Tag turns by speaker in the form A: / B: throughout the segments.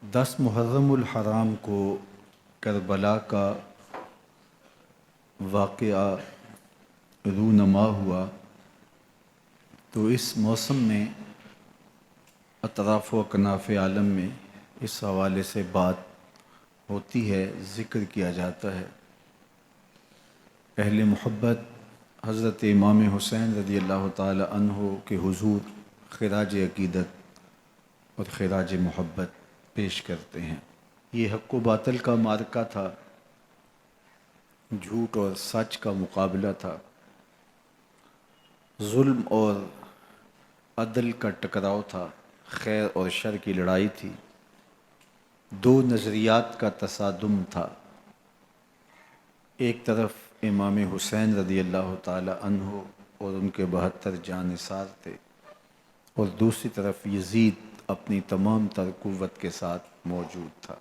A: 10 محرم الحرام کو کربلا کا واقعہ رونما ہوا تو اس موسم میں اطراف و اکناف عالم میں اس حوالے سے بات ہوتی ہے، ذکر کیا جاتا ہے۔ اہل محبت حضرت امام حسین رضی اللہ تعالی عنہ کے حضور خراج عقیدت اور خراج محبت پیش کرتے ہیں۔ یہ حق و باطل کا معرکہ تھا، جھوٹ اور سچ کا مقابلہ تھا، ظلم اور عدل کا ٹکراؤ تھا، خیر اور شر کی لڑائی تھی، دو نظریات کا تصادم تھا۔ ایک طرف امام حسین رضی اللہ تعالی عنہ اور ان کے 72 جانثار تھے، اور دوسری طرف یزید اپنی تمام تر قوت کے ساتھ موجود تھا۔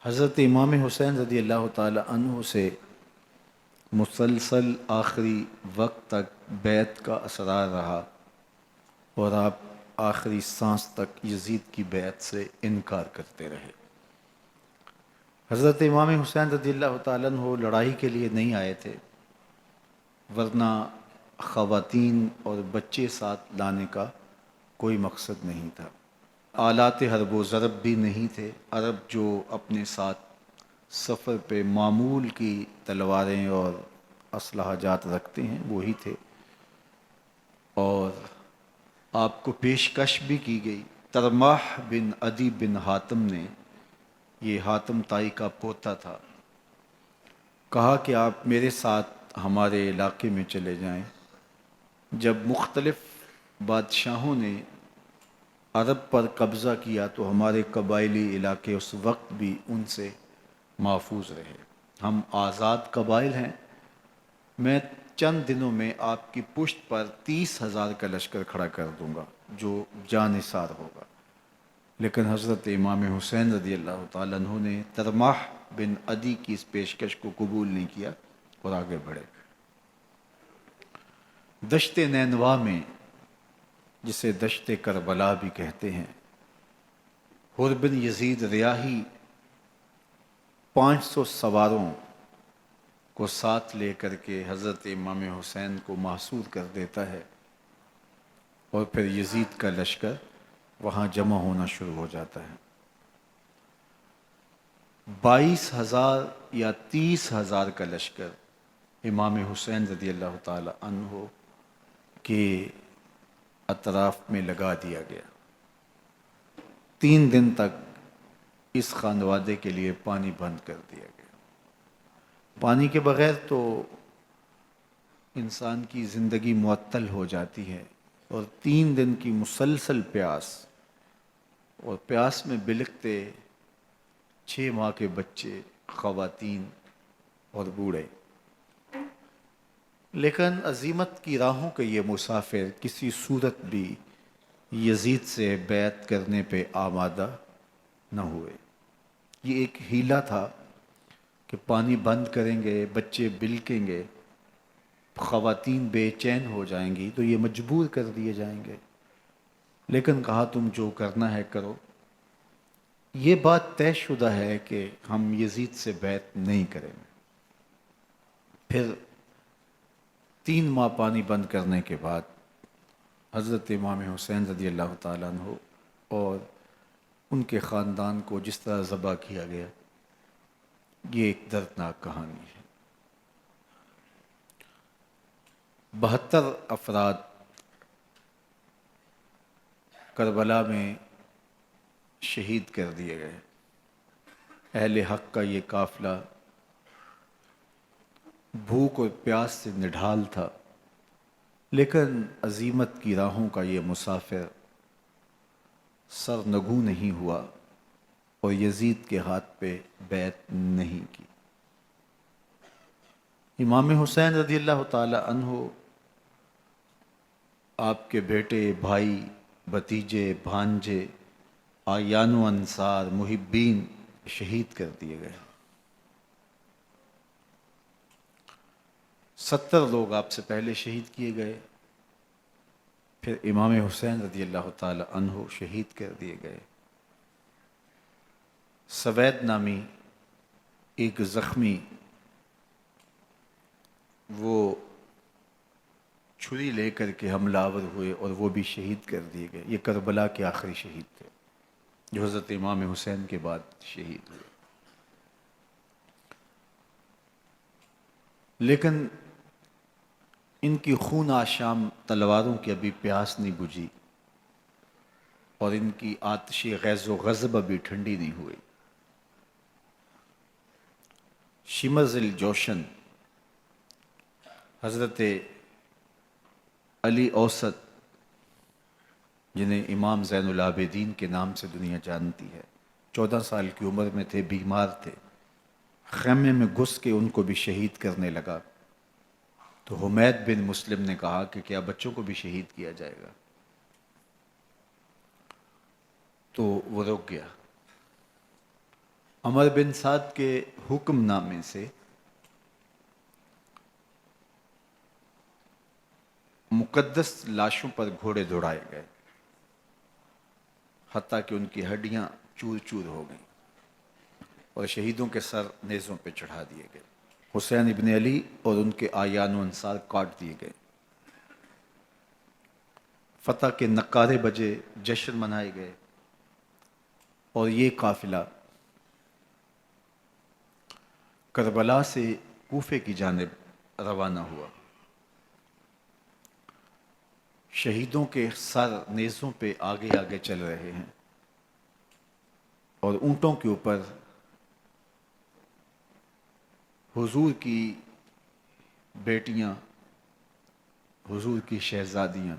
A: حضرت امام حسین رضی اللہ تعالی عنہ سے مسلسل آخری وقت تک بیعت کا اصرار رہا، اور آپ آخری سانس تک یزید کی بیعت سے انکار کرتے رہے۔ حضرت امام حسین رضی اللہ تعالیٰ عنہ لڑائی کے لیے نہیں آئے تھے، ورنہ خواتین اور بچے ساتھ لانے کا کوئی مقصد نہیں تھا۔ آلات حرب و ضرب بھی نہیں تھے۔ عرب جو اپنے ساتھ سفر پہ معمول کی تلواریں اور اسلحہ جات رکھتے ہیں وہی تھے، اور آپ کو پیشکش بھی کی گئی۔ ترماح بن عدی بن حاتم نے، یہ حاتم تائی کا پوتا تھا، کہا کہ آپ میرے ساتھ ہمارے علاقے میں چلے جائیں۔ جب مختلف بادشاہوں نے عرب پر قبضہ کیا تو ہمارے قبائلی علاقے اس وقت بھی ان سے محفوظ رہے۔ ہم آزاد قبائل ہیں۔ میں چند دنوں میں آپ کی پشت پر 30,000 کا لشکر کھڑا کر دوں گا جو جانثار ہوگا۔ لیکن حضرت امام حسین رضی اللہ تعالیٰ عنہ نے ترماح بن عدی کی اس پیشکش کو قبول نہیں کیا اور آگے بڑھے۔ دشت نینوا میں، جسے دشت کربلا بھی کہتے ہیں، حر بن یزید ریاحی 500 سواروں کو ساتھ لے کر کے حضرت امام حسین کو محصور کر دیتا ہے، اور پھر یزید کا لشکر وہاں جمع ہونا شروع ہو جاتا ہے۔ 22,000 یا 30,000 کا لشکر امام حسین رضی اللہ تعالی عنہ کے اطراف میں لگا دیا گیا۔ 3 دن تک اس خانوادے کے لیے پانی بند کر دیا گیا۔ پانی کے بغیر تو انسان کی زندگی معطل ہو جاتی ہے، اور 3 دن کی مسلسل پیاس، اور پیاس میں بلکتے 6 ماہ کے بچے، خواتین اور بوڑھے۔ لیکن عزیمت کی راہوں کے یہ مسافر کسی صورت بھی یزید سے بیعت کرنے پہ آمادہ نہ ہوئے۔ یہ ایک حیلہ تھا کہ پانی بند کریں گے، بچے بلکیں گے، خواتین بے چین ہو جائیں گی تو یہ مجبور کر دیے جائیں گے۔ لیکن کہا تم جو کرنا ہے کرو۔ یہ بات طے شدہ ہے کہ ہم یزید سے بیعت نہیں کریں گے۔ پھر 3 ماہ پانی بند کرنے کے بعد حضرت امام حسین رضی اللہ تعالیٰ عنہ اور ان کے خاندان کو جس طرح ذبح کیا گیا، یہ ایک دردناک کہانی ہے۔ 72 افراد کربلا میں شہید کر دیے گئے۔ اہل حق کا یہ قافلہ بھوک اور پیاس سے نڈھال تھا، لیکن عزیمت کی راہوں کا یہ مسافر سرنگوں نہیں ہوا اور یزید کے ہاتھ پہ بیعت نہیں کی۔ امام حسین رضی اللہ تعالی عنہ آپ کے بیٹے، بھائی، بھتیجے، بھانجے، اعیان و انصار، محبین شہید کر دیے گئے۔ 70 لوگ آپ سے پہلے شہید کیے گئے، پھر امام حسین رضی اللہ تعالی عنہ شہید کر دیے گئے۔ سوید نامی ایک زخمی وہ چھری لے کر کے حملہ آور ہوئے اور وہ بھی شہید کر دیے گئے. یہ کربلا کے آخری شہید تھے جو حضرت امام حسین کے بعد شہید ہوئے. لیکن ان کی خون آشام تلواروں کی ابھی پیاس نہیں بجھی اور ان کی آتش غیظ و غضب ابھی ٹھنڈی نہیں ہوئی. شمر الجوشن حضرت علی اوسط جنہیں امام زین العابدین کے نام سے دنیا جانتی ہے، 14 سال کی عمر میں تھے، بیمار تھے، خیمے میں گھس کے ان کو بھی شہید کرنے لگا. تو حمید بن مسلم نے کہا کہ کیا بچوں کو بھی شہید کیا جائے گا؟ تو وہ رک گیا. عمر بن سعد کے حکم نامے سے مقدس لاشوں پر گھوڑے دوڑائے گئے حتیٰ کہ ان کی ہڈیاں چور چور ہو گئیں اور شہیدوں کے سر نیزوں پہ چڑھا دیے گئے. حسین ابن علی اور ان کے آیان و انصار کاٹ دیے گئے. فتح کے نقارے بجے، جشن منائے گئے اور یہ قافلہ کربلا سے کوفے کی جانب روانہ ہوا. شہیدوں کے سر نیزوں پہ آگے آگے چل رہے ہیں اور اونٹوں کے اوپر حضور کی بیٹیاں، حضور کی شہزادیاں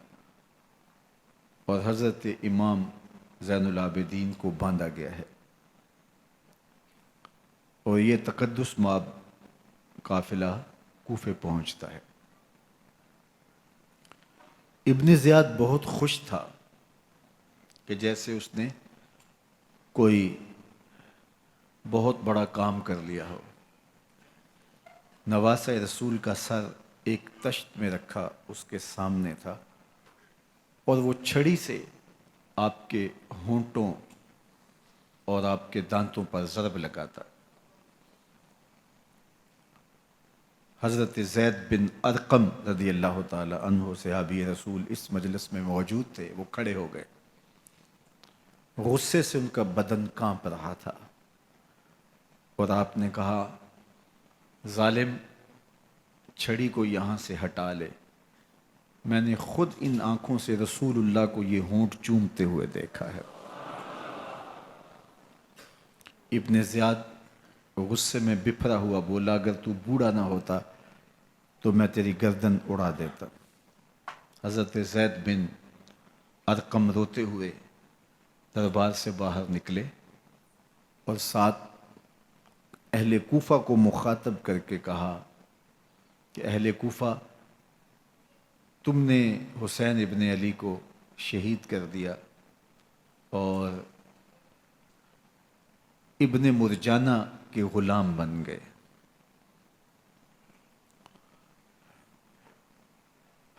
A: اور حضرت امام زین العابدین کو باندھا گیا ہے. اور یہ تقدس مآب قافلہ کوفے پہنچتا ہے. ابن زیاد بہت خوش تھا کہ جیسے اس نے کوئی بہت بڑا کام کر لیا ہو. نواسہ رسول کا سر ایک تشت میں رکھا اس کے سامنے تھا اور وہ چھڑی سے آپ کے ہونٹوں اور آپ کے دانتوں پر ضرب لگاتا. حضرت زید بن ارقم رضی اللہ تعالی عنہ صحابی رسول اس مجلس میں موجود تھے. وہ کھڑے ہو گئے. غصے سے ان کا بدن کانپ رہا تھا اور آپ نے کہا، ظالم، چھڑی کو یہاں سے ہٹا لے. میں نے خود ان آنکھوں سے رسول اللہ کو یہ ہونٹ چومتے ہوئے دیکھا ہے. ابن زیاد غصے میں بپھرا ہوا بولا، اگر تو بوڑھا نہ ہوتا تو میں تیری گردن اڑا دیتا. حضرت زید بن ارقم روتے ہوئے دربار سے باہر نکلے اور ساتھ اہل کوفہ کو مخاطب کر کے کہا کہ اہل کوفہ، تم نے حسین ابن علی کو شہید کر دیا اور ابن مرجانہ کے غلام بن گئے.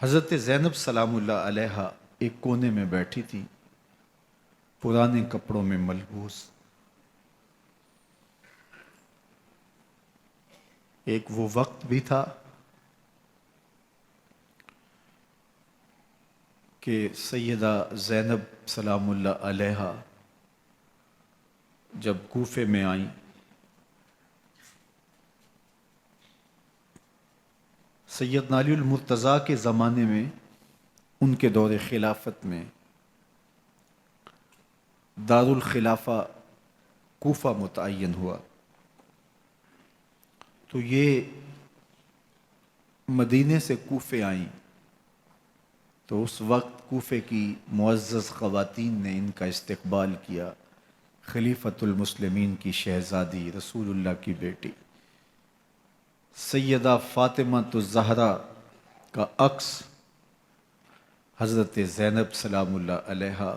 A: حضرت زینب سلام اللہ علیہا ایک کونے میں بیٹھی تھی، پرانے کپڑوں میں ملبوس. ایک وہ وقت بھی تھا کہ سیدہ زینب سلام اللہ علیہا جب کوفے میں آئیں سیدنا علی المرتضیٰ کے زمانے میں، ان کے دور خلافت میں دارالخلافہ کوفہ متعین ہوا. تو یہ مدینے سے کوفے آئیں تو اس وقت کوفے کی معزز خواتین نے ان کا استقبال کیا. خلیفۃ المسلمین کی شہزادی، رسول اللہ کی بیٹی سیدہ فاطمہ الزہرا کا عکس حضرت زینب سلام اللہ علیہا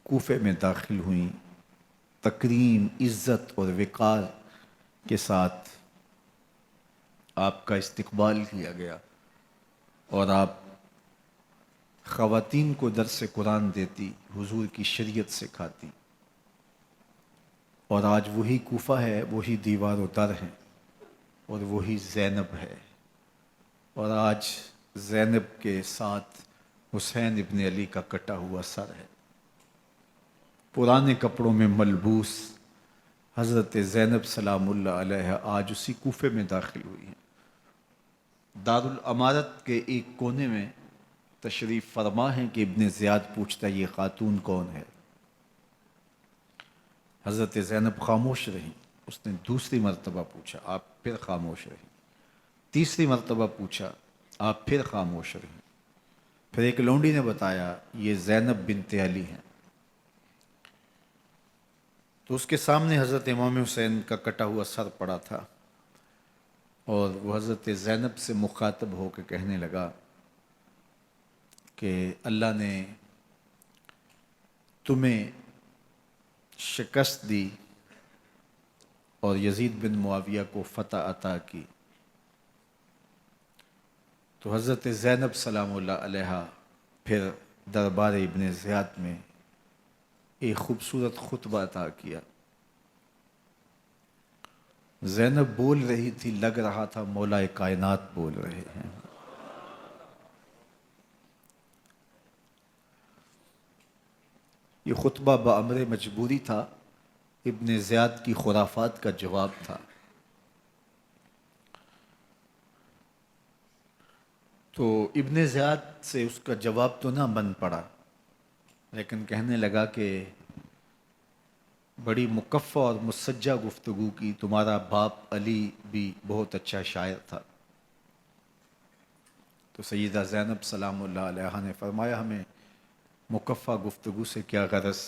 A: کوفے میں داخل ہوئیں. تکریم، عزت اور وقار کے ساتھ آپ کا استقبال کیا گیا اور آپ خواتین کو درس قرآن دیتی، حضور کی شریعت سکھاتی. اور آج وہی کوفہ ہے، وہی دیوار و در ہیں، اور وہی زینب ہے، اور آج زینب کے ساتھ حسین ابن علی کا کٹا ہوا سر ہے۔ پرانے کپڑوں میں ملبوس حضرت زینب سلام اللہ علیہ آج اسی کوفے میں داخل ہوئی ہیں۔ دارالامارت کے ایک کونے میں تشریف فرما ہے کہ ابن زیاد پوچھتا ہے یہ خاتون کون ہے؟ حضرت زینب خاموش رہیں۔ اس نے دوسری مرتبہ پوچھا، آپ پھر خاموش رہیں۔ تیسری مرتبہ پوچھا، آپ پھر خاموش رہیں۔ پھر ایک لونڈی نے بتایا یہ زینب بنت علی ہیں۔ تو اس کے سامنے حضرت امام حسین کا کٹا ہوا سر پڑا تھا، اور وہ حضرت زینب سے مخاطب ہو کے کہنے لگا کہ اللہ نے تمہیں شکست دی اور یزید بن معاویہ کو فتح عطا کی۔ تو حضرت زینب سلام اللہ علیہ پھر دربار ابن زیاد میں ایک خوبصورت خطبہ عطا کیا۔ زینب بول رہی تھی، لگ رہا تھا مولا کائنات بول رہے ہیں۔ یہ خطبہ بامر مجبوری تھا، ابن زیاد کی خرافات کا جواب تھا۔ تو ابن زیاد سے اس کا جواب تو نہ بن پڑا، لیکن کہنے لگا کہ بڑی مکفّہ اور مسجع گفتگو کی، تمہارا باپ علی بھی بہت اچھا شاعر تھا۔ تو سیدہ زینب سلام اللہ علیہ نے فرمایا ہمیں مکفّہ گفتگو سے کیا غرض،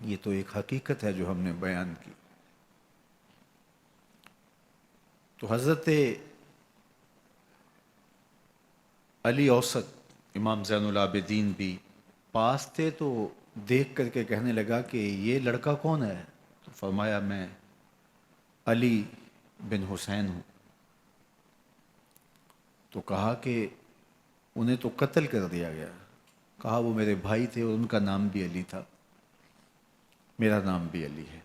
A: یہ تو ایک حقیقت ہے جو ہم نے بیان کی۔ تو حضرت علی اوسط امام زین العابدین بھی پاس تھے، تو دیکھ کر کے کہنے لگا کہ یہ لڑکا کون ہے؟ تو فرمایا میں علی بن حسین ہوں۔ تو کہا کہ انہیں تو قتل کر دیا گیا۔ کہا وہ میرے بھائی تھے اور ان کا نام بھی علی تھا، میرا نام بھی علی ہے۔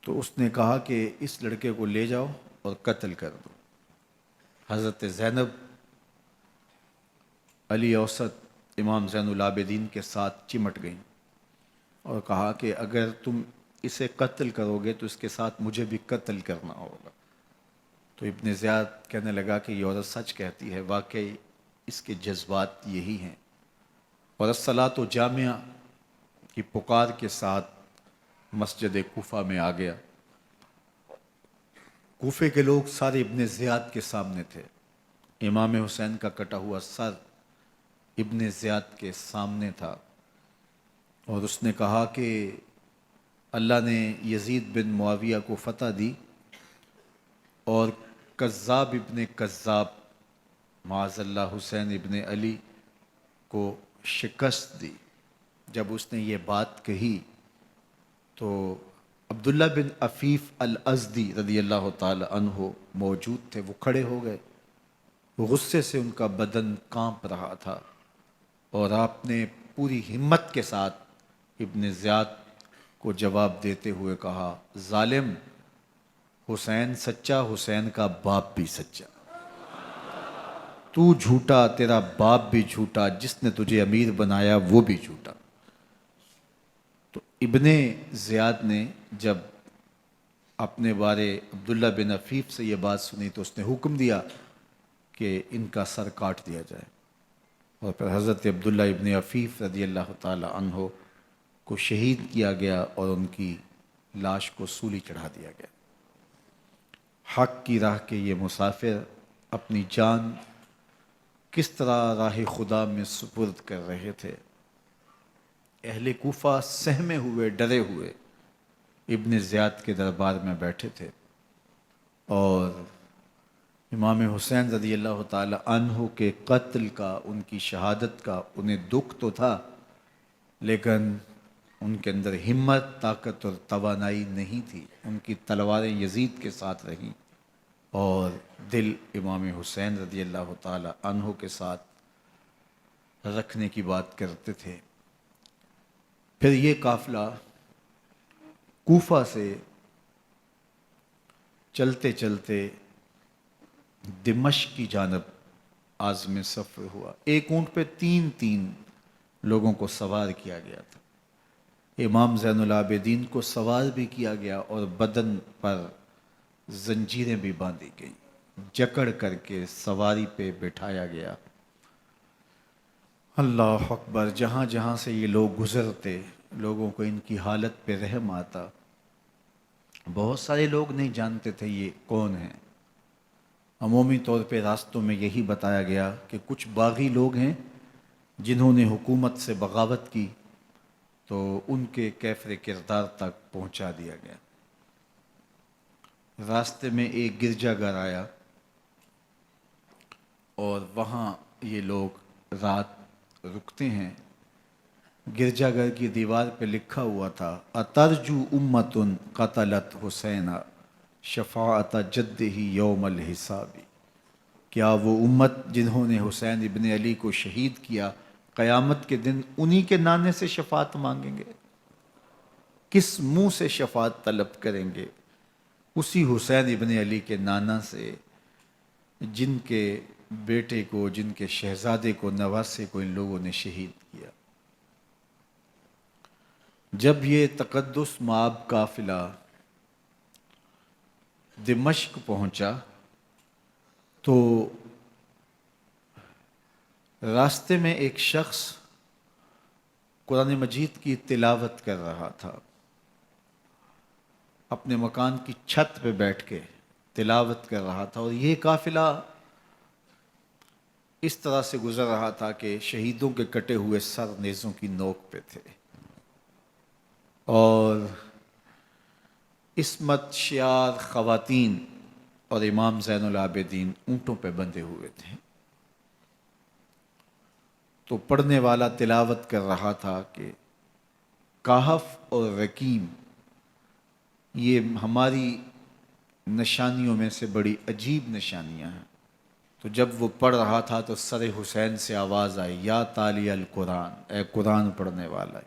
A: تو اس نے کہا کہ اس لڑکے کو لے جاؤ اور قتل کر دو۔ حضرت زینب علی اوسط امام زین العابدین کے ساتھ چمٹ گئیں اور کہا کہ اگر تم اسے قتل کرو گے تو اس کے ساتھ مجھے بھی قتل کرنا ہوگا۔ تو ابن زیاد کہنے لگا کہ یہ عورت سچ کہتی ہے، واقعی اس کے جذبات یہی ہیں۔ اور الصلاۃ جامعہ کی پکار کے ساتھ مسجد کوفہ میں آ گیا۔ کوفے کے لوگ سارے ابن زیاد کے سامنے تھے۔ امام حسین کا کٹا ہوا سر ابن زیاد کے سامنے تھا، اور اس نے کہا کہ اللہ نے یزید بن معاویہ کو فتح دی اور کذاب ابن کذاب معاذ اللہ حسین ابن علی کو شکست دی۔ جب اس نے یہ بات کہی تو عبداللہ بن عفیف الازدی رضی اللہ تعالی عنہ موجود تھے، وہ کھڑے ہو گئے۔ غصے سے ان کا بدن کانپ رہا تھا، اور آپ نے پوری ہمت کے ساتھ ابن زیاد کو جواب دیتے ہوئے کہا، ظالم، حسین سچا، حسین کا باپ بھی سچا، تو جھوٹا، تیرا باپ بھی جھوٹا، جس نے تجھے امیر بنایا وہ بھی جھوٹا۔ تو ابن زیاد نے جب اپنے بارے عبداللہ بن عفیف سے یہ بات سنی تو اس نے حکم دیا کہ ان کا سر کاٹ دیا جائے، اور پھر حضرت عبداللہ ابن عفیف رضی اللہ تعالی عنہ کو شہید کیا گیا اور ان کی لاش کو سولی چڑھا دیا گیا۔ حق کی راہ کے یہ مسافر اپنی جان کس طرح راہ خدا میں سپرد کر رہے تھے۔ اہل کوفہ سہمے ہوئے، ڈرے ہوئے ابن زیاد کے دربار میں بیٹھے تھے، اور امام حسین رضی اللہ تعالی عنہ کے قتل کا، ان کی شہادت کا انہیں دکھ تو تھا، لیکن ان کے اندر ہمت، طاقت اور توانائی نہیں تھی۔ ان کی تلواریں یزید کے ساتھ رہیں اور دل امام حسین رضی اللہ تعالی عنہ کے ساتھ رکھنے کی بات کرتے تھے۔ پھر یہ قافلہ کوفہ سے چلتے چلتے دمشق کی جانب عازم سفر ہوا. ایک اونٹ پہ تین تین لوگوں کو سوار کیا گیا تھا. امام زین العابدین کو سوار بھی کیا گیا اور بدن پر زنجیریں بھی باندھی گئیں، جکڑ کر کے سواری پہ بٹھایا گیا. اللہ اکبر. جہاں جہاں سے یہ لوگ گزرتے لوگوں کو ان کی حالت پہ رحم آتا. بہت سارے لوگ نہیں جانتے تھے یہ کون ہیں. عمومی طور پہ راستوں میں یہی بتایا گیا کہ کچھ باغی لوگ ہیں جنہوں نے حکومت سے بغاوت کی، تو ان کے کیفر کردار تک پہنچا دیا گیا. راستے میں ایک گرجا گھر آیا اور وہاں یہ لوگ رات رکتے ہیں. گرجا گھر کی دیوار پہ لکھا ہوا تھا: اترجو امت قتلت حسین شفاعت جدہ یوم الحساب. کیا وہ امت جنہوں نے حسین ابن علی کو شہید کیا قیامت کے دن انہی کے نانے سے شفاعت مانگیں گے؟ کس منہ سے شفاعت طلب کریں گے؟ اسی حسین ابن علی کے نانا سے جن کے بیٹے کو، جن کے شہزادے کو، نواسے کو ان لوگوں نے شہید کیا. جب یہ تقدس مآب قافلہ دمشق پہنچا تو راستے میں ایک شخص قرآن مجید کی تلاوت کر رہا تھا. اپنے مکان کی چھت پہ بیٹھ کے تلاوت کر رہا تھا، اور یہ قافلہ اس طرح سے گزر رہا تھا کہ شہیدوں کے کٹے ہوئے سر نیزوں کی نوک پہ تھے، اور عصمت شیار خواتین اور امام زین العابدین اونٹوں پہ بندھے ہوئے تھے. تو پڑھنے والا تلاوت کر رہا تھا کہ کہف اور رقیم یہ ہماری نشانیوں میں سے بڑی عجیب نشانیاں ہیں. تو جب وہ پڑھ رہا تھا تو سر حسین سے آواز آئی: یا تالی القرآن، اے قرآن پڑھنے والا.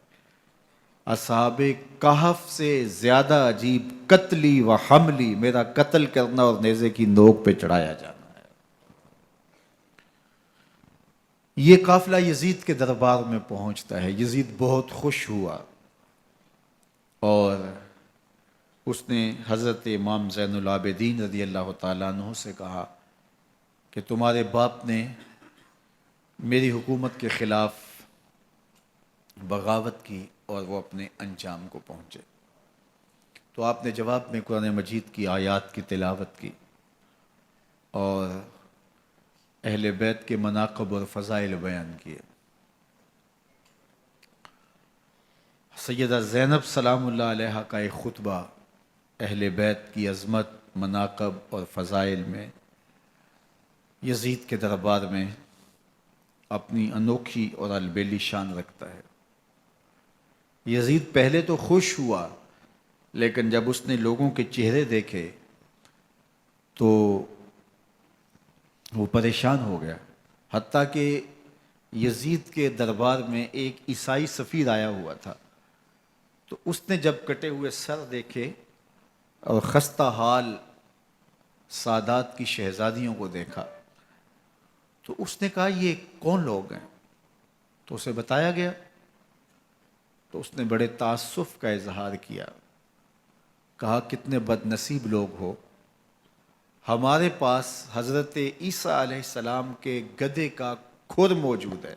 A: اصحاب کہف سے زیادہ عجیب قتلی و حملی، میرا قتل کرنا اور نیزے کی نوک پہ چڑھایا جانا ہے. یہ قافلہ یزید کے دربار میں پہنچتا ہے. یزید بہت خوش ہوا اور اس نے حضرت امام زین العابدین رضی اللہ تعالیٰ عنہ سے کہا کہ تمہارے باپ نے میری حکومت کے خلاف بغاوت کی اور وہ اپنے انجام کو پہنچے. تو آپ نے جواب میں قرآن مجید کی آیات کی تلاوت کی اور اہل بیت کے مناقب اور فضائل بیان کیے. سیدہ زینب سلام اللہ علیہا کا ایک خطبہ اہل بیت کی عظمت، مناقب اور فضائل میں یزید کے دربار میں اپنی انوکھی اور البیلی شان رکھتا ہے. یزید پہلے تو خوش ہوا، لیکن جب اس نے لوگوں کے چہرے دیکھے تو وہ پریشان ہو گیا. حتیٰ کہ یزید کے دربار میں ایک عیسائی سفیر آیا ہوا تھا، تو اس نے جب کٹے ہوئے سر دیکھے اور خستہ حال سادات کی شہزادیوں کو دیکھا تو اس نے کہا یہ کون لوگ ہیں؟ تو اسے بتایا گیا. تو اس نے بڑے تاسف کا اظہار کیا، کہا کتنے بد نصیب لوگ ہو، ہمارے پاس حضرت عیسیٰ علیہ السلام کے گدھے کا کھر موجود ہے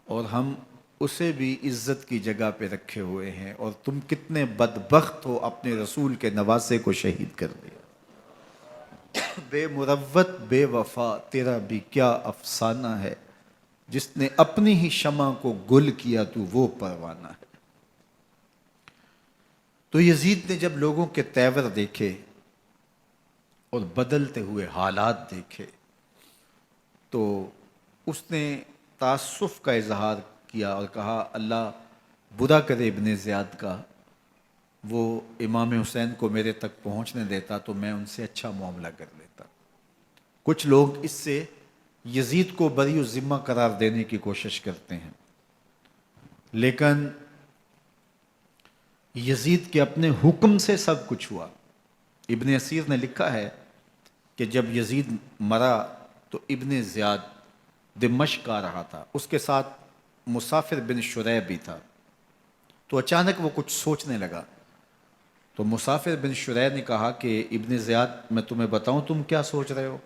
A: اور ہم اسے بھی عزت کی جگہ پہ رکھے ہوئے ہیں، اور تم کتنے بدبخت ہو اپنے رسول کے نواسے کو شہید کر دیا. بے مروت بے وفا تیرا بھی کیا افسانہ ہے، جس نے اپنی ہی شمع کو گل کیا تو وہ پروانہ ہے. تو یزید نے جب لوگوں کے تیور دیکھے اور بدلتے ہوئے حالات دیکھے تو اس نے تاسف کا اظہار کیا اور کہا اللہ برا کرے ابن زیاد کا، وہ امام حسین کو میرے تک پہنچنے دیتا تو میں ان سے اچھا معاملہ کر لیتا. کچھ لوگ اس سے یزید کو بری الذمہ قرار دینے کی کوشش کرتے ہیں، لیکن یزید کے اپنے حکم سے سب کچھ ہوا۔ ابن اسیر نے لکھا ہے کہ جب یزید مرا تو ابن زیاد دمشق آ رہا تھا، اس کے ساتھ مسافر بن شریح بھی تھا، تو اچانک وہ کچھ سوچنے لگا۔ تو مسافر بن شریح نے کہا کہ ابن زیاد میں تمہیں بتاؤں تم کیا سوچ رہے ہو؟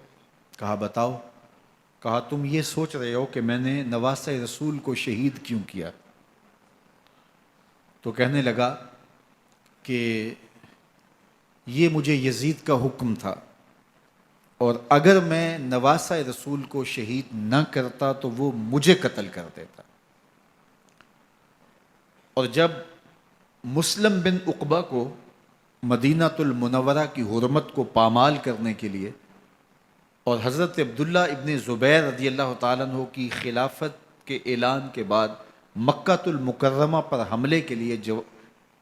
A: کہا بتاؤ۔ کہا تم یہ سوچ رہے ہو کہ میں نے نواسہ رسول کو شہید کیوں کیا؟ تو کہنے لگا کہ یہ مجھے یزید کا حکم تھا، اور اگر میں نواسہ رسول کو شہید نہ کرتا تو وہ مجھے قتل کر دیتا۔ اور جب مسلم بن عقبہ کو مدینہ المنورہ کی حرمت کو پامال کرنے کے لیے اور حضرت عبداللہ ابن زبیر رضی اللہ تعالیٰ عنہ کی خلافت کے اعلان کے بعد مکہ المکرمہ پر حملے کے لیے جو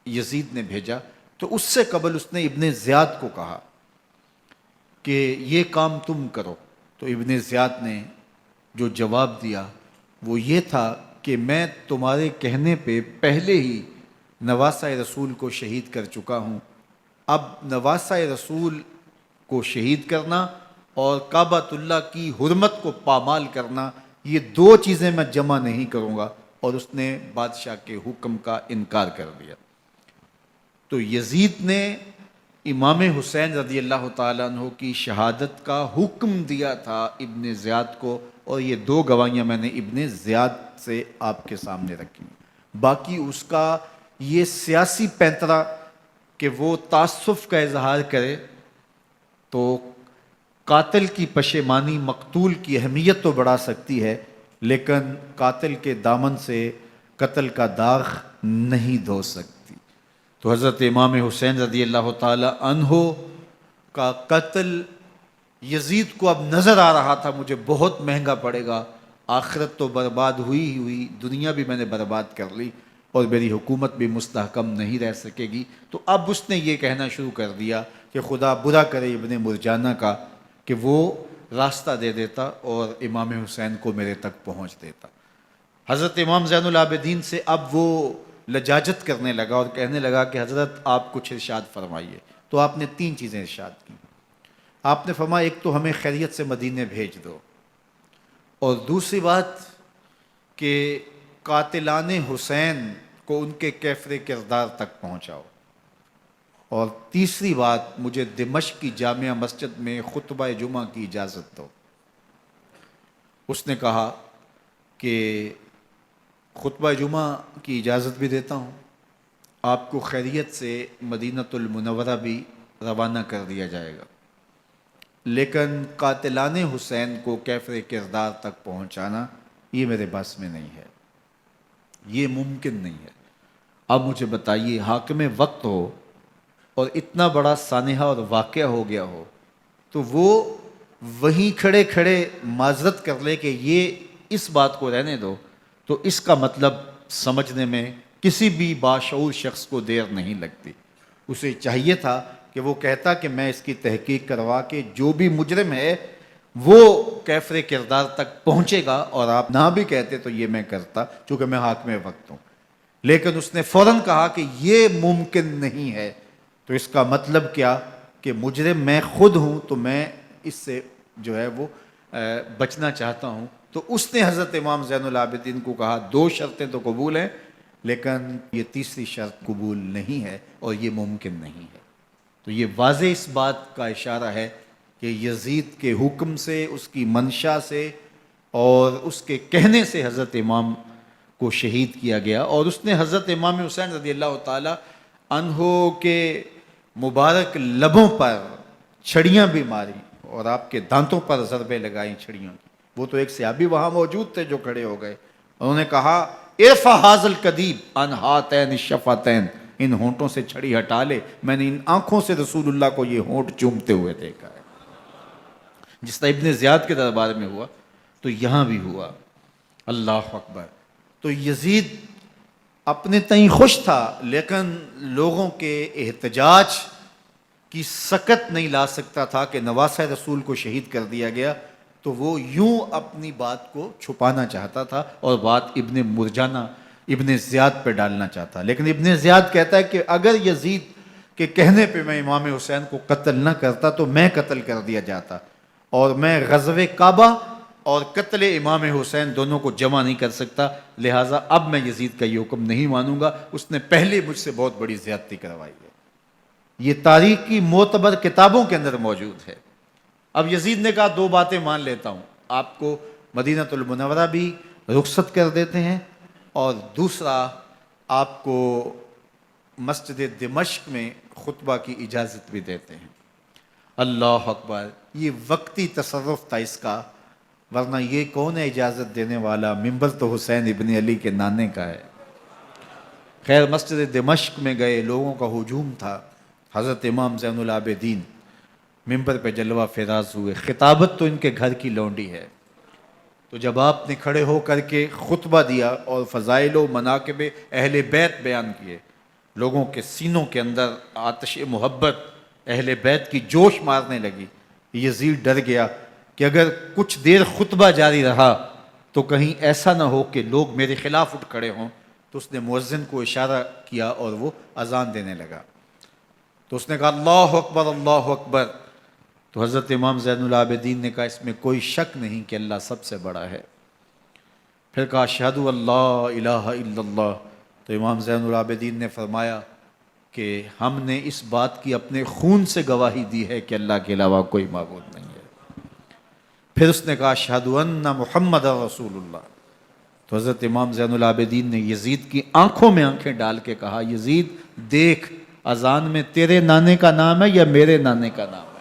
A: یزید نے بھیجا، تو اس سے قبل اس نے ابن زیاد کو کہا کہ یہ کام تم کرو۔ تو ابن زیاد نے جو جواب دیا وہ یہ تھا کہ میں تمہارے کہنے پہ پہلے ہی نواسہ رسول کو شہید کر چکا ہوں، اب نواسہ رسول کو شہید کرنا اور کعبۃ اللہ کی حرمت کو پامال کرنا، یہ دو چیزیں میں جمع نہیں کروں گا۔ اور اس نے بادشاہ کے حکم کا انکار کر دیا۔ تو یزید نے امام حسین رضی اللہ تعالیٰ عنہ کی شہادت کا حکم دیا تھا ابن زیاد کو، اور یہ دو گواہیاں میں نے ابن زیاد سے آپ کے سامنے رکھی۔ باقی اس کا یہ سیاسی پینترا کہ وہ تعصب کا اظہار کرے، تو قاتل کی پشیمانی مقتول کی اہمیت تو بڑھا سکتی ہے، لیکن قاتل کے دامن سے قتل کا داغ نہیں دھو سکتی۔ تو حضرت امام حسین رضی اللہ تعالی عنہ کا قتل یزید کو اب نظر آ رہا تھا مجھے بہت مہنگا پڑے گا، آخرت تو برباد ہوئی ہی ہوئی، دنیا بھی میں نے برباد کر لی، اور میری حکومت بھی مستحکم نہیں رہ سکے گی۔ تو اب اس نے یہ کہنا شروع کر دیا کہ خدا برا کرے ابن مرجانہ کا کہ وہ راستہ دے دیتا اور امام حسین کو میرے تک پہنچ دیتا۔ حضرت امام زین العابدین سے اب وہ لجاجت کرنے لگا اور کہنے لگا کہ حضرت آپ کچھ ارشاد فرمائیے۔ تو آپ نے تین چیزیں ارشاد کی۔ آپ نے فرمایا ایک تو ہمیں خیریت سے مدینے بھیج دو، اور دوسری بات کہ قاتلان حسین کو ان کے کیفر کردار تک پہنچاؤ، اور تیسری بات مجھے دمشق کی جامعہ مسجد میں خطبہ جمعہ کی اجازت دو۔ اس نے کہا کہ خطبہ جمعہ کی اجازت بھی دیتا ہوں، آپ کو خیریت سے مدینہ المنورہ بھی روانہ کر دیا جائے گا، لیکن قاتلان حسین کو کیفر کردار تک پہنچانا یہ میرے بس میں نہیں ہے، یہ ممکن نہیں ہے۔ اب مجھے بتائیے، حاکم وقت ہو اور اتنا بڑا سانحہ اور واقعہ ہو گیا ہو، تو وہ وہیں کھڑے کھڑے معذرت کر لے کہ یہ اس بات کو رہنے دو، تو اس کا مطلب سمجھنے میں کسی بھی باشعور شخص کو دیر نہیں لگتی۔ اسے چاہیے تھا کہ وہ کہتا کہ میں اس کی تحقیق کروا کے جو بھی مجرم ہے وہ کیفر کردار تک پہنچے گا، اور آپ نہ بھی کہتے تو یہ میں کرتا چونکہ میں حاکم وقت ہوں۔ لیکن اس نے فوراً کہا کہ یہ ممکن نہیں ہے، تو اس کا مطلب کیا کہ مجرم میں خود ہوں، تو میں اس سے جو ہے وہ بچنا چاہتا ہوں۔ تو اس نے حضرت امام زین العابدین کو کہا دو شرطیں تو قبول ہیں، لیکن یہ تیسری شرط قبول نہیں ہے اور یہ ممکن نہیں ہے۔ تو یہ واضح اس بات کا اشارہ ہے کہ یزید کے حکم سے، اس کی منشا سے اور اس کے کہنے سے حضرت امام کو شہید کیا گیا، اور اس نے حضرت امام حسین رضی اللہ تعالی عنہ کے مبارک لبوں پر چھڑیاں بھی ماری اور آپ کے دانتوں پر ضربیں لگائیں چھڑیوں کی۔ وہ تو ایک صحابی وہاں موجود تھے جو کھڑے ہو گئے، انہوں نے کہا ارفع ھذا القدیب عن ھاتین الشفتین، ان ہونٹوں سے چھڑی ہٹا لے، میں نے ان آنکھوں سے رسول اللہ کو یہ ہونٹ چومتے ہوئے دیکھا ہے۔ جس طرح ابن زیاد کے دربار میں ہوا تو یہاں بھی ہوا۔ اللہ اکبر۔ تو یزید اپنے تئیں خوش تھا، لیکن لوگوں کے احتجاج کی سکت نہیں لا سکتا تھا کہ نواسہ رسول کو شہید کر دیا گیا، تو وہ یوں اپنی بات کو چھپانا چاہتا تھا، اور بات ابن مرجانہ ابن زیاد پہ ڈالنا چاہتا، لیکن ابن زیاد کہتا ہے کہ اگر یزید کے کہنے پہ میں امام حسین کو قتل نہ کرتا تو میں قتل کر دیا جاتا، اور میں غزوہ کعبہ اور قتل امام حسین دونوں کو جمع نہیں کر سکتا، لہٰذا اب میں یزید کا یہ حکم نہیں مانوں گا، اس نے پہلے مجھ سے بہت بڑی زیادتی کروائی ہے۔ یہ تاریخ کی معتبر کتابوں کے اندر موجود ہے۔ اب یزید نے کہا دو باتیں مان لیتا ہوں، آپ کو مدینہ المنورہ بھی رخصت کر دیتے ہیں، اور دوسرا آپ کو مسجد دمشق میں خطبہ کی اجازت بھی دیتے ہیں۔ اللہ اکبر، یہ وقتی تصرف تھا اس کا، ورنہ یہ کون ہے اجازت دینے والا؟ ممبر تو حسین ابن علی کے نانے کا ہے۔ خیر، مسجد دمشق میں گئے، لوگوں کا ہجوم تھا، حضرت امام زین العابدین ممبر پہ جلوہ فراز ہوئے، خطابت تو ان کے گھر کی لونڈی ہے، تو جب آپ نے کھڑے ہو کر کے خطبہ دیا اور فضائل و مناقب اہل بیت بیان کیے، لوگوں کے سینوں کے اندر آتش محبت اہل بیت کی جوش مارنے لگی۔ یزید ڈر گیا کہ اگر کچھ دیر خطبہ جاری رہا تو کہیں ایسا نہ ہو کہ لوگ میرے خلاف اٹھ کھڑے ہوں، تو اس نے مؤذن کو اشارہ کیا اور وہ اذان دینے لگا، تو اس نے کہا اللہ اکبر اللہ اکبر، تو حضرت امام زین العابدین نے کہا اس میں کوئی شک نہیں کہ اللہ سب سے بڑا ہے۔ پھر کہا اشہد اللہ الہ الا اللہ، تو امام زین العابدین نے فرمایا کہ ہم نے اس بات کی اپنے خون سے گواہی دی ہے کہ اللہ کے علاوہ کوئی معبود نہیں ہے۔ پھر اس نے کہا اشہد ان محمد رسول اللہ، تو حضرت امام زین العابدین نے یزید کی آنکھوں میں آنکھیں ڈال کے کہا یزید دیکھ، اذان میں تیرے نانے کا نام ہے یا میرے نانے کا نام ہے؟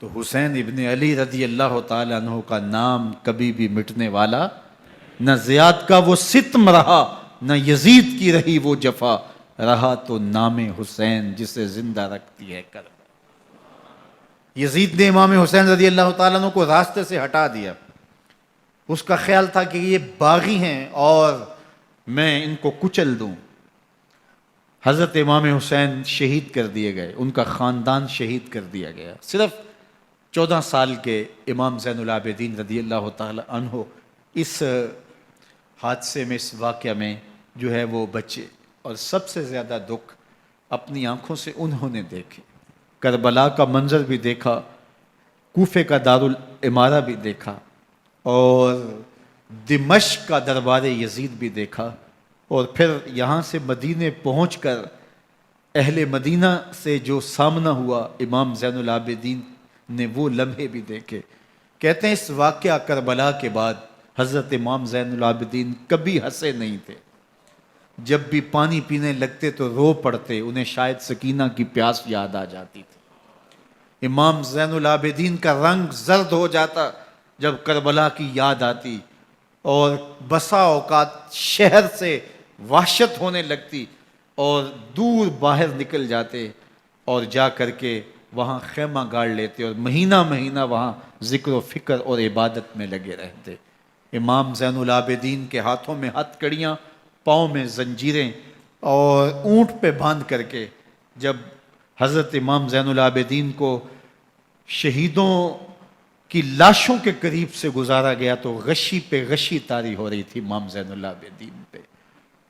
A: تو حسین ابن علی رضی اللہ تعالیٰ عنہ کا نام کبھی بھی مٹنے والا نہ زیاد کا وہ ستم رہا، نہ یزید کی رہی وہ جفا، رہا تو نام حسین جسے زندہ رکھتی ہے کربلا۔ یزید نے امام حسین رضی اللہ تعالیٰ عنہ کو راستے سے ہٹا دیا، اس کا خیال تھا کہ یہ باغی ہیں اور میں ان کو کچل دوں۔ حضرت امام حسین شہید کر دیے گئے، ان کا خاندان شہید کر دیا گیا۔ صرف 14 سال کے امام زین العابدین رضی اللہ تعالی عنہ اس حادثے میں، اس واقعہ میں جو ہے وہ بچے، اور سب سے زیادہ دکھ اپنی آنکھوں سے انہوں نے دیکھے، کربلا کا منظر بھی دیکھا، کوفے کا دارالامارہ بھی دیکھا، اور دمشق کا دربار یزید بھی دیکھا، اور پھر یہاں سے مدینے پہنچ کر اہل مدینہ سے جو سامنا ہوا امام زین العابدین نے وہ لمحے بھی دیکھے۔ کہتے ہیں اس واقعہ کربلا کے بعد حضرت امام زین العابدین کبھی ہنسے نہیں تھے، جب بھی پانی پینے لگتے تو رو پڑتے، انہیں شاید سکینہ کی پیاس یاد آ جاتی تھی۔ امام زین العابدین کا رنگ زرد ہو جاتا جب کربلا کی یاد آتی، اور بسا اوقات شہر سے وحشت ہونے لگتی اور دور باہر نکل جاتے اور جا کر کے وہاں خیمہ گاڑ لیتے اور مہینہ مہینہ وہاں ذکر و فکر اور عبادت میں لگے رہتے۔ امام زین العابدین کے ہاتھوں میں ہتھ کڑیاں، پاؤں میں زنجیریں، اور اونٹ پہ باندھ کر کے جب حضرت امام زین العابدین کو شہیدوں کی لاشوں کے قریب سے گزارا گیا تو غشی پہ غشی طاری ہو رہی تھی امام زین العابدین پہ،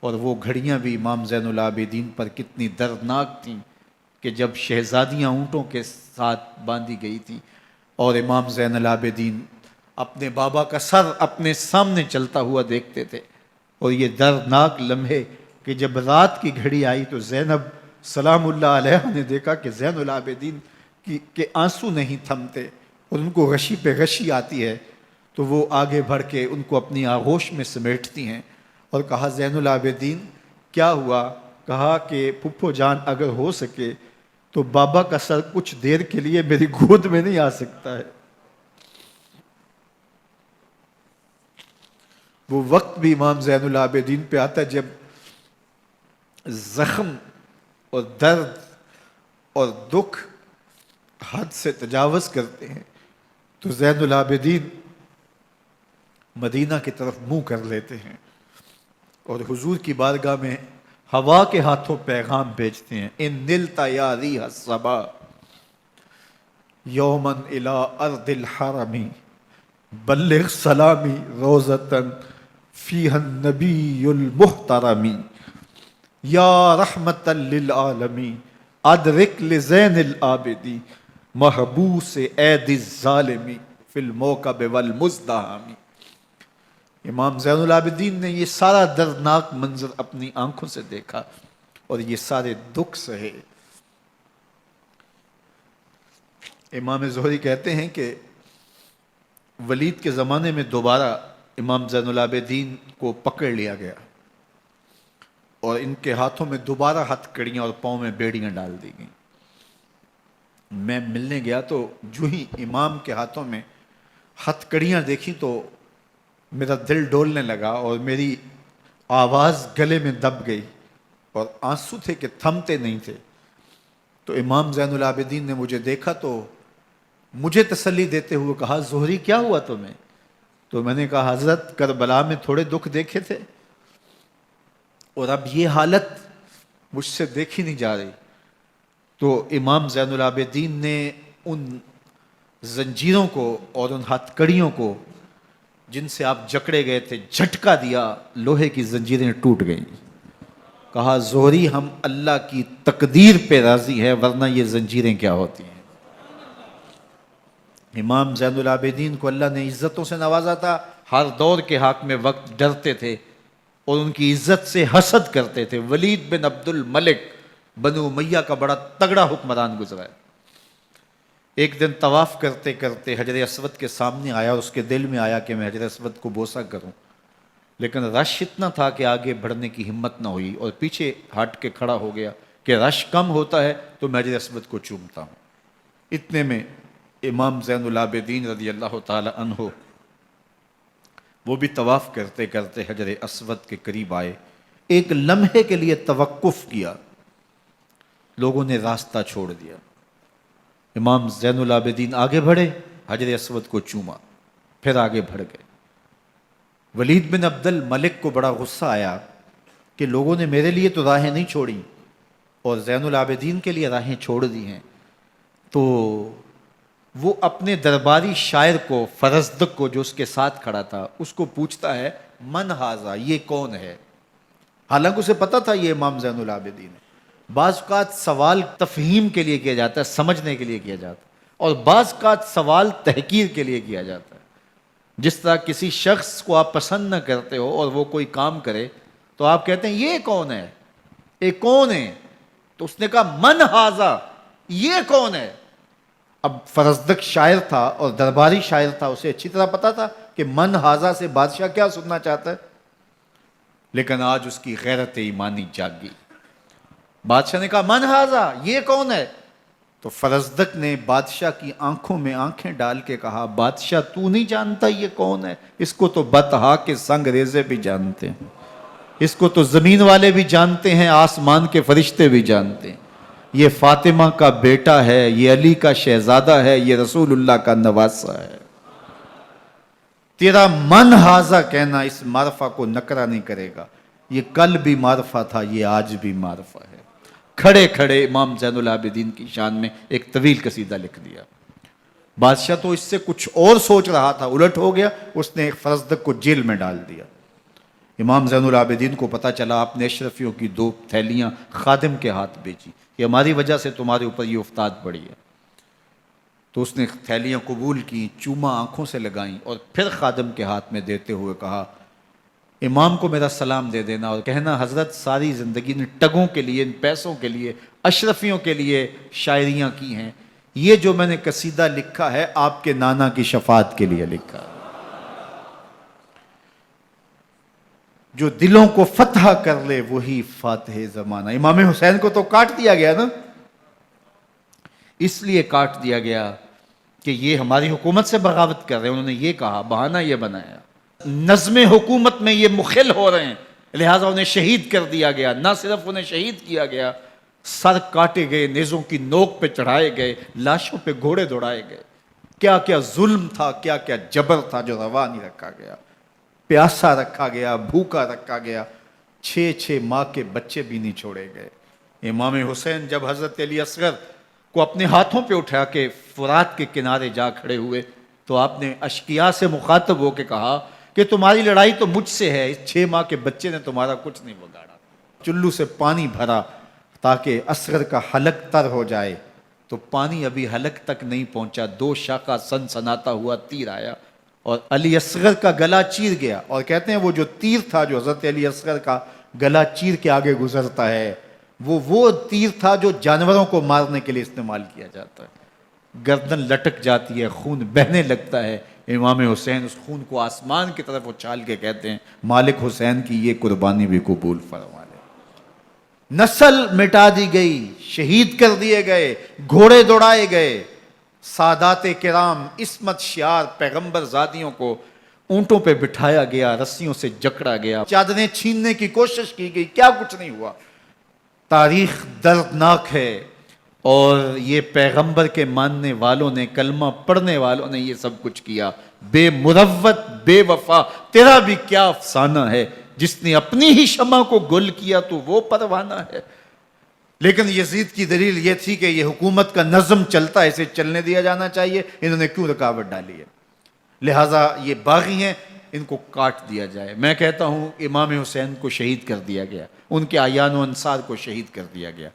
A: اور وہ گھڑیاں بھی امام زین العابدین پر کتنی دردناک تھیں کہ جب شہزادیاں اونٹوں کے ساتھ باندھی گئی تھیں اور امام زین العابدین اپنے بابا کا سر اپنے سامنے چلتا ہوا دیکھتے تھے، اور یہ دردناک لمحے کہ جب رات کی گھڑی آئی تو زینب سلام اللہ علیہ نے دیکھا کہ زین العابدین کے آنسو نہیں تھمتے اور ان کو غشی پہ غشی آتی ہے، تو وہ آگے بڑھ کے ان کو اپنی آغوش میں سمیٹتی ہیں اور کہا زین العابدین کیا ہوا؟ کہا کہ پھپھو جان اگر ہو سکے تو بابا کا سر کچھ دیر کے لیے میری گود میں نہیں آ سکتا ہے۔ وہ وقت بھی امام زین العابدین پہ آتا ہے جب زخم اور درد اور دکھ حد سے تجاوز کرتے ہیں تو زین العابدین مدینہ کی طرف منہ کر لیتے ہیں اور حضور کی بارگاہ میں ہوا کے ہاتھوں پیغام بھیجتے ہیں، ان نلتا یا ریح الصبا یومن الی ارض الحرمی بلغ سلامی روزتن فیہ النبی المحترمی یا رحمت للعالمین ادرک لزین العابدی محبوس عید الظالمی فی الموکب والمزدحمی۔ امام زین العابدین نے یہ سارا دردناک منظر اپنی آنکھوں سے دیکھا اور یہ سارے دکھ سہے۔ امام زہری کہتے ہیں کہ ولید کے زمانے میں دوبارہ امام زین العابدین کو پکڑ لیا گیا اور ان کے ہاتھوں میں دوبارہ ہتھ کڑیاں اور پاؤں میں بیڑیاں ڈال دی گئیں۔ میں ملنے گیا تو جو ہی امام کے ہاتھوں میں ہتھ کڑیاں دیکھی تو میرا دل ڈولنے لگا اور میری آواز گلے میں دب گئی اور آنسو تھے کہ تھمتے نہیں تھے۔ تو امام زین العابدین نے مجھے دیکھا تو مجھے تسلی دیتے ہوئے کہا زہری کیا ہوا تمہیں؟ تو میں نے کہا حضرت کربلا میں تھوڑے دکھ دیکھے تھے اور اب یہ حالت مجھ سے دیکھی نہیں جا رہی۔ تو امام زین العابدین نے ان زنجیروں کو اور ان ہتھ کڑیوں کو جن سے آپ جکڑے گئے تھے جھٹکا دیا، لوہے کی زنجیریں ٹوٹ گئیں۔ کہا زہری ہم اللہ کی تقدیر پہ راضی ہے ورنہ یہ زنجیریں کیا ہوتی ہیں۔ امام زین العابدین کو اللہ نے عزتوں سے نوازا تھا، ہر دور کے حاکم وقت ڈرتے تھے اور ان کی عزت سے حسد کرتے تھے۔ ولید بن عبد الملک بنو امیہ کا بڑا تگڑا حکمران گزرا ہے۔ ایک دن طواف کرتے کرتے حجر اسود کے سامنے آیا اور اس کے دل میں آیا کہ میں حجر اسود کو بوسہ کروں، لیکن رش اتنا تھا کہ آگے بڑھنے کی ہمت نہ ہوئی اور پیچھے ہٹ کے کھڑا ہو گیا کہ رش کم ہوتا ہے تو میں حجر اسود کو چومتا ہوں۔ اتنے میں امام زین العابدین رضی اللہ تعالی عنہ وہ بھی طواف کرتے کرتے حجر اسود کے قریب آئے، ایک لمحے کے لیے توقف کیا، لوگوں نے راستہ چھوڑ دیا۔ امام زین العابدین آگے بڑھے، حجر اسود کو چوما، پھر آگے بڑھ گئے۔ ولید بن عبد الملک کو بڑا غصہ آیا کہ لوگوں نے میرے لیے تو راہیں نہیں چھوڑی اور زین العابدین کے لیے راہیں چھوڑ دی ہیں۔ تو وہ اپنے درباری شاعر کو، فرزدق کو جو اس کے ساتھ کھڑا تھا، اس کو پوچھتا ہے من ھذا، یہ کون ہے؟ حالانکہ اسے پتا تھا یہ امام زین العابدین ہے۔ بعض اوقات سوال تفہیم کے لیے کیا جاتا ہے، سمجھنے کے لیے کیا جاتا ہے، اور بعض اوقات سوال تحقیر کے لیے کیا جاتا ہے۔ جس طرح کسی شخص کو آپ پسند نہ کرتے ہو اور وہ کوئی کام کرے تو آپ کہتے ہیں یہ کون ہے، یہ کون ہے؟ تو اس نے کہا من ھذا، یہ کون ہے؟ اب فرزدق شاعر تھا اور درباری شاعر تھا، اسے اچھی طرح پتا تھا کہ من ھذا سے بادشاہ کیا سننا چاہتا ہے، لیکن آج اس کی غیرت ایمانی جاگی۔ بادشاہ نے کہا من ھذا، یہ کون ہے؟ تو فرزدق نے بادشاہ کی آنکھوں میں آنکھیں ڈال کے کہا بادشاہ تو نہیں جانتا یہ کون ہے؟ اس کو تو بطحا کے سنگ ریزے بھی جانتے ہیں، اس کو تو زمین والے بھی جانتے ہیں، آسمان کے فرشتے بھی جانتے ہیں۔ یہ فاطمہ کا بیٹا ہے، یہ علی کا شہزادہ ہے، یہ رسول اللہ کا نواسہ ہے۔ تیرا من ھذا کہنا اس معرفہ کو نکرا نہیں کرے گا، یہ کل بھی معرفہ تھا، یہ آج بھی معرفہ ہے۔ کھڑے کھڑے امام زین العابدین کی شان میں ایک طویل قصیدہ لکھ دیا۔ بادشاہ تو اس سے کچھ اور سوچ رہا تھا، الٹ ہو گیا، اس نے ایک فرزدق کو جیل میں ڈال دیا۔ امام زین العابدین کو پتا چلا آپ نے اشرفیوں کی 2 تھیلیاں خادم کے ہاتھ بیچی، یہ ہماری وجہ سے تمہارے اوپر یہ افتاد پڑی ہے۔ تو اس نے تھیلیاں قبول کی، چوما آنکھوں سے لگائیں اور پھر خادم کے ہاتھ میں دیتے ہوئے کہا امام کو میرا سلام دے دینا اور کہنا حضرت ساری زندگی نے ٹگوں کے لیے، ان پیسوں کے لیے، اشرفیوں کے لیے شاعریاں کی ہیں، یہ جو میں نے قصیدہ لکھا ہے آپ کے نانا کی شفاعت کے لیے لکھا ہے۔ جو دلوں کو فتح کر لے وہی فاتح زمانہ۔ امام حسین کو تو کاٹ دیا گیا نا، اس لیے کاٹ دیا گیا کہ یہ ہماری حکومت سے بغاوت کر رہے ہیں، انہوں نے یہ کہا، بہانہ یہ بنایا، نظم حکومت میں یہ مخل ہو رہے ہیں، لہٰذا انہیں شہید کر دیا گیا۔ نہ صرف انہیں شہید کیا گیا، سر کاٹے گئے، نیزوں کی نوک پہ چڑھائے گئے، لاشوں پہ گھوڑے دوڑائے گئے۔ کیا کیا ظلم تھا، کیا کیا جبر تھا جو روا نہیں رکھا گیا۔ پیاسا رکھا گیا، بھوکا رکھا گیا، 6 ماہ کے بچے بھی نہیں چھوڑے گئے۔ امام حسین جب حضرت علی اصغر کو اپنے ہاتھوں پہ اٹھا کے فرات کے کنارے جا کھڑے ہوئے تو آپ نے اشقیاء سے مخاطب ہو کے کہا کہ تمہاری لڑائی تو مجھ سے ہے، اس 6 ماہ کے بچے نے تمہارا کچھ نہیں بگاڑا۔ چلو سے پانی بھرا تاکہ اصغر کا حلق تر ہو جائے، تو پانی ابھی حلق تک نہیں پہنچا، 2 شاخہ سنسناتا ہوا تیر آیا اور علی اصغر کا گلا چیر گیا۔ اور کہتے ہیں وہ جو تیر تھا جو حضرت علی اصغر کا گلا چیر کے آگے گزرتا ہے، وہ تیر تھا جو جانوروں کو مارنے کے لیے استعمال کیا جاتا ہے۔ گردن لٹک جاتی ہے، خون بہنے لگتا ہے۔ امام حسین اس خون کو آسمان کی طرف اچھال کے کہتے ہیں مالک حسین کی یہ قربانی بھی قبول فرما لے۔ نسل مٹا دی گئی، شہید کر دیے گئے، گھوڑے دوڑائے گئے، سادات کرام عصمت شعار پیغمبر زادیوں کو اونٹوں پہ بٹھایا گیا، رسیوں سے جکڑا گیا، چادریں چھیننے کی کوشش کی گئی، کیا کچھ نہیں ہوا۔ تاریخ دردناک ہے، اور یہ پیغمبر کے ماننے والوں نے، کلمہ پڑھنے والوں نے یہ سب کچھ کیا۔ بے مروت، بے وفا، تیرا بھی کیا افسانہ ہے، جس نے اپنی ہی شمع کو گل کیا تو وہ پروانہ ہے۔ لیکن یزید کی دلیل یہ تھی کہ یہ حکومت کا نظم چلتا ہے، اسے چلنے دیا جانا چاہیے، انہوں نے کیوں رکاوٹ ڈالی ہے، لہٰذا یہ باغی ہیں، ان کو کاٹ دیا جائے۔ میں کہتا ہوں امام حسین کو شہید کر دیا گیا، ان کے اعیان و انصار کو شہید کر دیا گیا،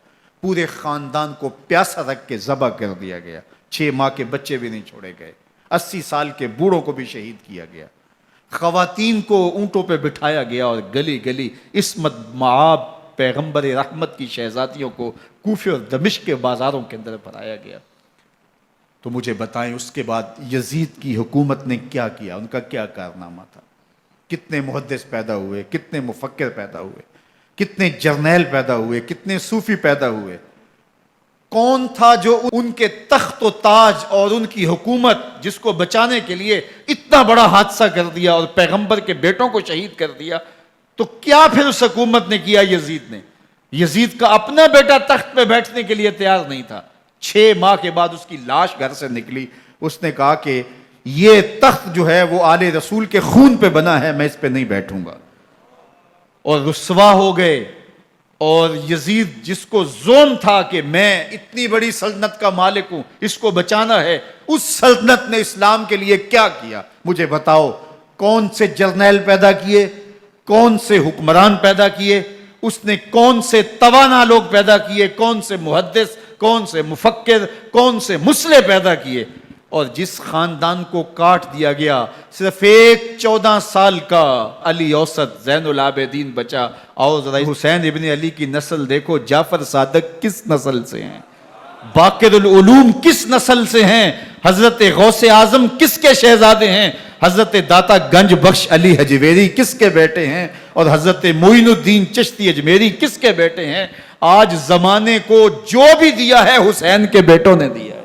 A: پورے خاندان کو پیاسا رکھ کے ذبح کر دیا گیا، 6 ماہ کے بچے بھی نہیں چھوڑے گئے، 80 سال کے بوڑھوں کو بھی شہید کیا گیا، خواتین کو اونٹوں پہ بٹھایا گیا اور گلی گلی عصمت معاب پیغمبر رحمت کی شہزادیوں کو کوفے اور دمشق کے بازاروں کے اندر بھرایا گیا۔ تو مجھے بتائیں اس کے بعد یزید کی حکومت نے کیا کیا، ان کا کیا کارنامہ تھا؟ کتنے محدث پیدا ہوئے، کتنے مفکر پیدا ہوئے، کتنے جرنیل پیدا ہوئے، کتنے صوفی پیدا ہوئے؟ کون تھا جو ان کے تخت و تاج اور ان کی حکومت جس کو بچانے کے لیے اتنا بڑا حادثہ کر دیا اور پیغمبر کے بیٹوں کو شہید کر دیا؟ تو کیا پھر اس حکومت نے کیا یزید نے؟ یزید کا اپنا بیٹا تخت پہ بیٹھنے کے لیے تیار نہیں تھا۔ 6 ماہ کے بعد اس کی لاش گھر سے نکلی، اس نے کہا کہ یہ تخت جو ہے وہ آل رسول کے خون پہ بنا ہے، میں اس پہ نہیں بیٹھوں گا، اور رسوا ہو گئے۔ اور یزید جس کو زوم تھا کہ میں اتنی بڑی سلطنت کا مالک ہوں، اس کو بچانا ہے، اس سلطنت نے اسلام کے لیے کیا کیا؟ مجھے بتاؤ، کون سے جرنیل پیدا کیے، کون سے حکمران پیدا کیے، اس نے کون سے توانا لوگ پیدا کیے، کون سے محدث، کون سے مفکر، کون سے مسلح پیدا کیے؟ اور جس خاندان کو کاٹ دیا گیا، صرف ایک 14 سال کا علی اوسط زین العابدین بچا۔ اور ذرا حسین ابن علی کی نسل دیکھو، جعفر صادق کس نسل سے ہیں، باقر العلوم کس نسل سے ہیں، حضرت غوث اعظم کس کے شہزادے ہیں، حضرت داتا گنج بخش علی حجویری کس کے بیٹے ہیں، اور حضرت معین الدین چشتی اجمیری کس کے بیٹے ہیں؟ آج زمانے کو جو بھی دیا ہے حسین کے بیٹوں نے دیا ہے۔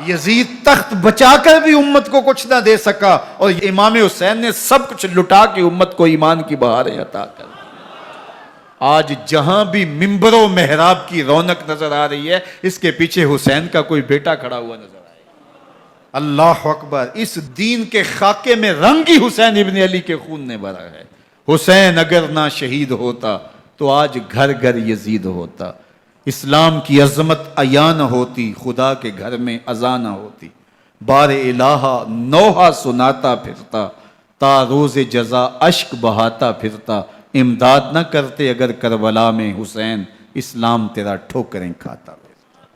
A: یزید تخت بچا کر بھی امت کو کچھ نہ دے سکا، اور امام حسین نے سب کچھ لٹا کے امت کو ایمان کی بہاریں عطا کر دی۔ آج جہاں بھی ممبر و محراب کی رونق نظر آ رہی ہے، اس کے پیچھے حسین کا کوئی بیٹا کھڑا ہوا نظر آئے گا۔ اللہ اکبر! اس دین کے خاکے میں رنگ ہی حسین ابن علی کے خون نے بھرا ہے۔ حسین اگر نہ شہید ہوتا تو آج گھر گھر یزید ہوتا، اسلام کی عظمت عیاں نہ ہوتی، خدا کے گھر میں اذاں نہ ہوتی، بار الہا نوحہ سناتا پھرتا، تا روز جزا اشک بہاتا پھرتا، امداد نہ کرتے اگر کربلا میں حسین، اسلام تیرا ٹھوکریں کھاتا۔